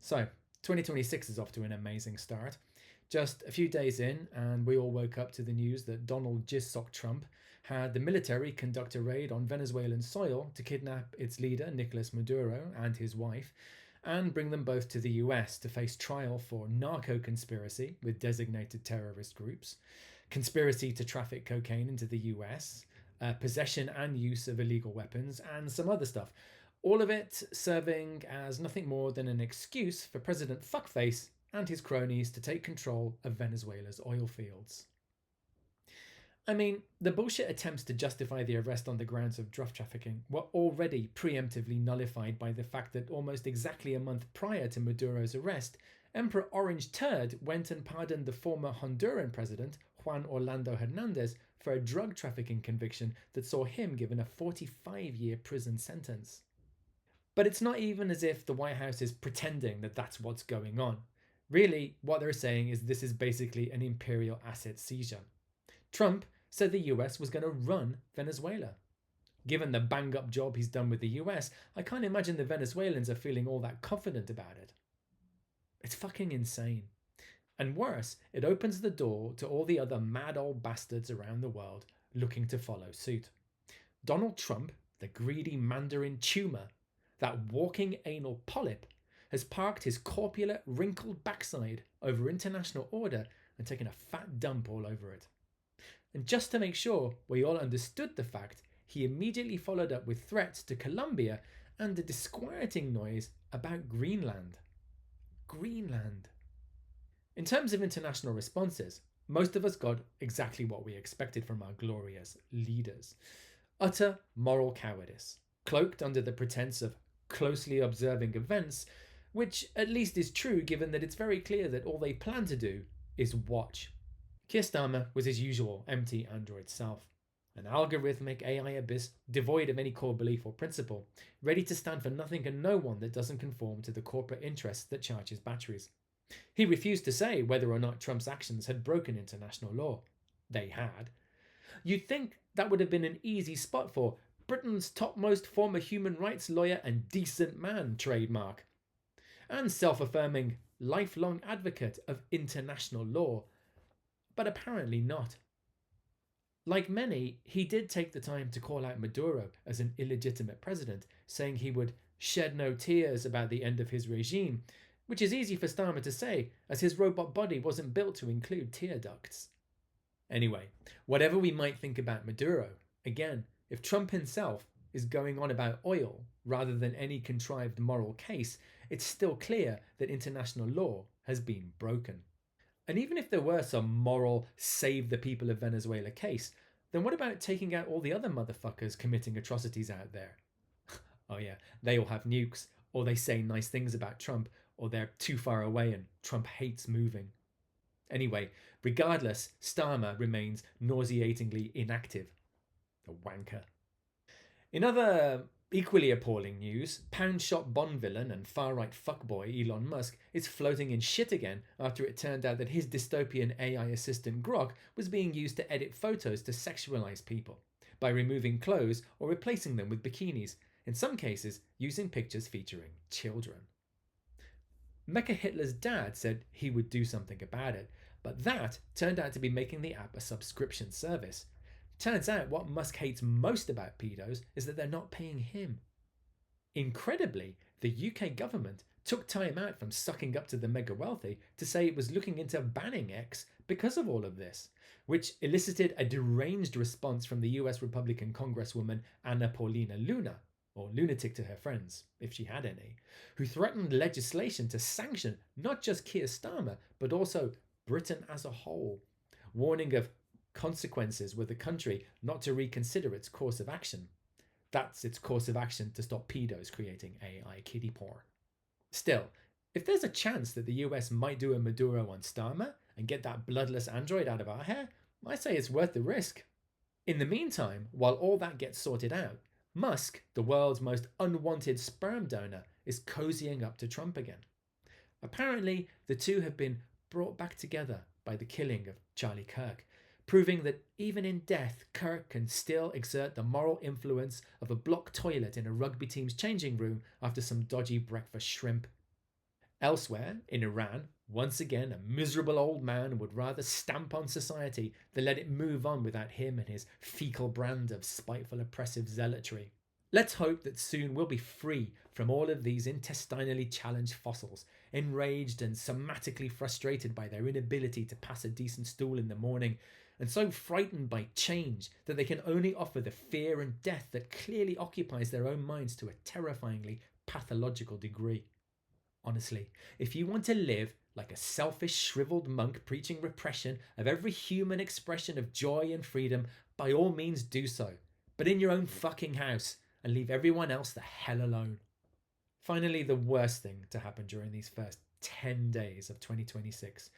So, 2026 is off to an amazing start. Just a few days in, and we all woke up to the news that Donald Jissock Trump had the military conduct a raid on Venezuelan soil to kidnap its leader, Nicolas Maduro, and his wife, and bring them both to the US to face trial for narco conspiracy with designated terrorist groups, conspiracy to traffic cocaine into the US, possession and use of illegal weapons, and some other stuff. All of it serving as nothing more than an excuse for President Fuckface and his cronies to take control of Venezuela's oil fields. I mean, the bullshit attempts to justify the arrest on the grounds of drug trafficking were already preemptively nullified by the fact that almost exactly a month prior to Maduro's arrest, Emperor Orange Turd went and pardoned the former Honduran president, Juan Orlando Hernandez, for a drug trafficking conviction that saw him given a 45-year prison sentence. But it's not even as if the White House is pretending that that's what's going on. Really, what they're saying is this is basically an imperial asset seizure. Trump said the US was going to run Venezuela. Given the bang up job he's done with the US, I can't imagine the Venezuelans are feeling all that confident about it. It's fucking insane. And worse, it opens the door to all the other mad old bastards around the world looking to follow suit. Donald Trump, the greedy Mandarin tumor, that walking anal polyp, has parked his corpulent, wrinkled backside over international order and taken a fat dump all over it. And just to make sure we all understood the fact, he immediately followed up with threats to Colombia and a disquieting noise about Greenland. Greenland. In terms of international responses, most of us got exactly what we expected from our glorious leaders. Utter moral cowardice, cloaked under the pretense of closely observing events, which at least is true given that it's very clear that all they plan to do is watch. Keir Starmer was his usual empty android self, an algorithmic AI abyss devoid of any core belief or principle, ready to stand for nothing and no one that doesn't conform to the corporate interests that charge his batteries. He refused to say whether or not Trump's actions had broken international law. They had. You'd think that would have been an easy spot for Britain's topmost former human rights lawyer and decent man trademark, and self-affirming lifelong advocate of international law, but apparently not. Like many, he did take the time to call out Maduro as an illegitimate president, saying he would shed no tears about the end of his regime, which is easy for Starmer to say, as his robot body wasn't built to include tear ducts. Anyway, whatever we might think about Maduro, again, if Trump himself is going on about oil rather than any contrived moral case, it's still clear that international law has been broken. And even if there were some moral save the people of Venezuela case, then what about taking out all the other motherfuckers committing atrocities out there? Oh yeah, they all have nukes, or they say nice things about Trump, or they're too far away and Trump hates moving. Anyway, regardless, Starmer remains nauseatingly inactive. A wanker. In other equally appalling news, pound shop Bond villain and far-right fuckboy Elon Musk is floating in shit again after it turned out that his dystopian AI assistant Grok was being used to edit photos to sexualize people by removing clothes or replacing them with bikinis, in some cases using pictures featuring children. Mecha Hitler's dad said he would do something about it, but that turned out to be making the app a subscription service. Turns out what Musk hates most about pedos is that they're not paying him. Incredibly, the UK government took time out from sucking up to the mega wealthy to say it was looking into banning X because of all of this, which elicited a deranged response from the US Republican Congresswoman Anna Paulina Luna, or lunatic to her friends, if she had any, who threatened legislation to sanction not just Keir Starmer, but also Britain as a whole, warning of consequences were the country not to reconsider its course of action. That's its course of action to stop pedos creating AI kiddie porn. Still, if there's a chance that the US might do a Maduro on Starmer and get that bloodless android out of our hair, I say it's worth the risk. In the meantime, while all that gets sorted out, Musk, the world's most unwanted sperm donor, is cozying up to Trump again. Apparently, the two have been brought back together by the killing of Charlie Kirk, proving that even in death, Kirk can still exert the moral influence of a block toilet in a rugby team's changing room after some dodgy breakfast shrimp. Elsewhere, in Iran, once again a miserable old man would rather stamp on society than let it move on without him and his fecal brand of spiteful oppressive zealotry. Let's hope that soon we'll be free from all of these intestinally challenged fossils, enraged and somatically frustrated by their inability to pass a decent stool in the morning, and so frightened by change that they can only offer the fear and death that clearly occupies their own minds to a terrifyingly pathological degree. Honestly, if you want to live like a selfish, shriveled monk preaching repression of every human expression of joy and freedom, by all means do so, but in your own fucking house, and leave everyone else the hell alone. Finally, the worst thing to happen during these first 10 days of 2026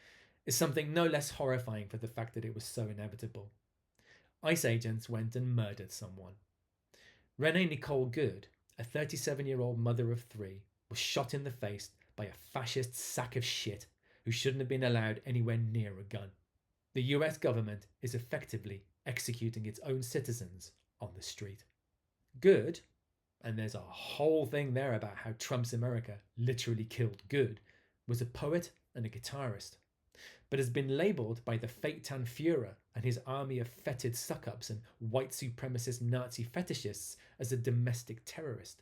is something no less horrifying for the fact that it was so inevitable. ICE agents went and murdered someone. Renee Nicole Good, a 37-year-old mother of three, was shot in the face by a fascist sack of shit who shouldn't have been allowed anywhere near a gun. The US government is effectively executing its own citizens on the street. Good, and there's a whole thing there about how Trump's America literally killed Good, was a poet and a guitarist, but has been labelled by the Fate-Tan Führer and his army of fetid suck-ups and white supremacist Nazi fetishists as a domestic terrorist,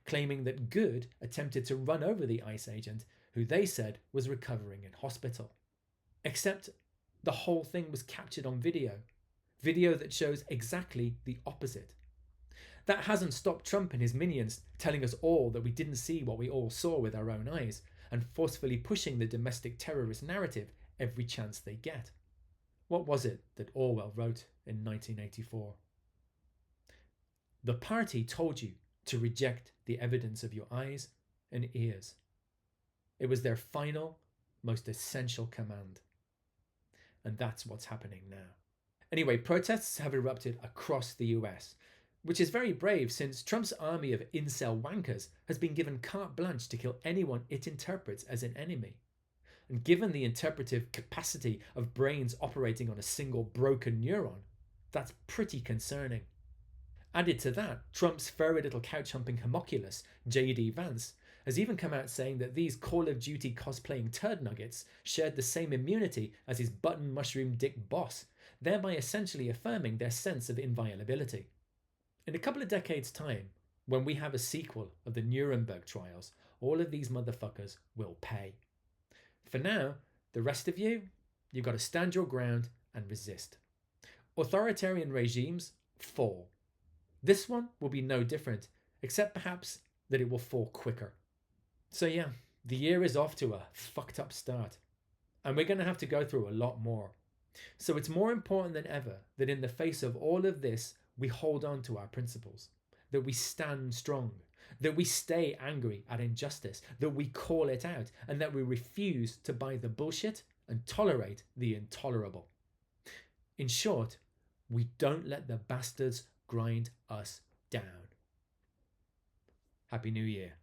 claiming that Good attempted to run over the ICE agent who they said was recovering in hospital. Except the whole thing was captured on video that shows exactly the opposite. That hasn't stopped Trump and his minions telling us all that we didn't see what we all saw with our own eyes, and forcefully pushing the domestic terrorist narrative every chance they get. What was it that Orwell wrote in 1984? The party told you to reject the evidence of your eyes and ears. It was their final, most essential command. And that's what's happening now. Anyway, protests have erupted across the US, which is very brave since Trump's army of incel wankers has been given carte blanche to kill anyone it interprets as an enemy. And given the interpretive capacity of brains operating on a single broken neuron, that's pretty concerning. Added to that, Trump's furry little couch-humping homunculus, J.D. Vance, has even come out saying that these Call of Duty cosplaying turd nuggets shared the same immunity as his button mushroom dick boss, thereby essentially affirming their sense of inviolability. In a couple of decades' time, when we have a sequel of the Nuremberg trials, all of these motherfuckers will pay. For now, the rest of you, you've got to stand your ground and resist. Authoritarian regimes fall. This one will be no different, except perhaps that it will fall quicker. So yeah, the year is off to a fucked up start, and we're going to have to go through a lot more. So it's more important than ever that in the face of all of this, we hold on to our principles, that we stand strong, that we stay angry at injustice, that we call it out, and that we refuse to buy the bullshit and tolerate the intolerable. In short, we don't let the bastards grind us down. Happy New Year.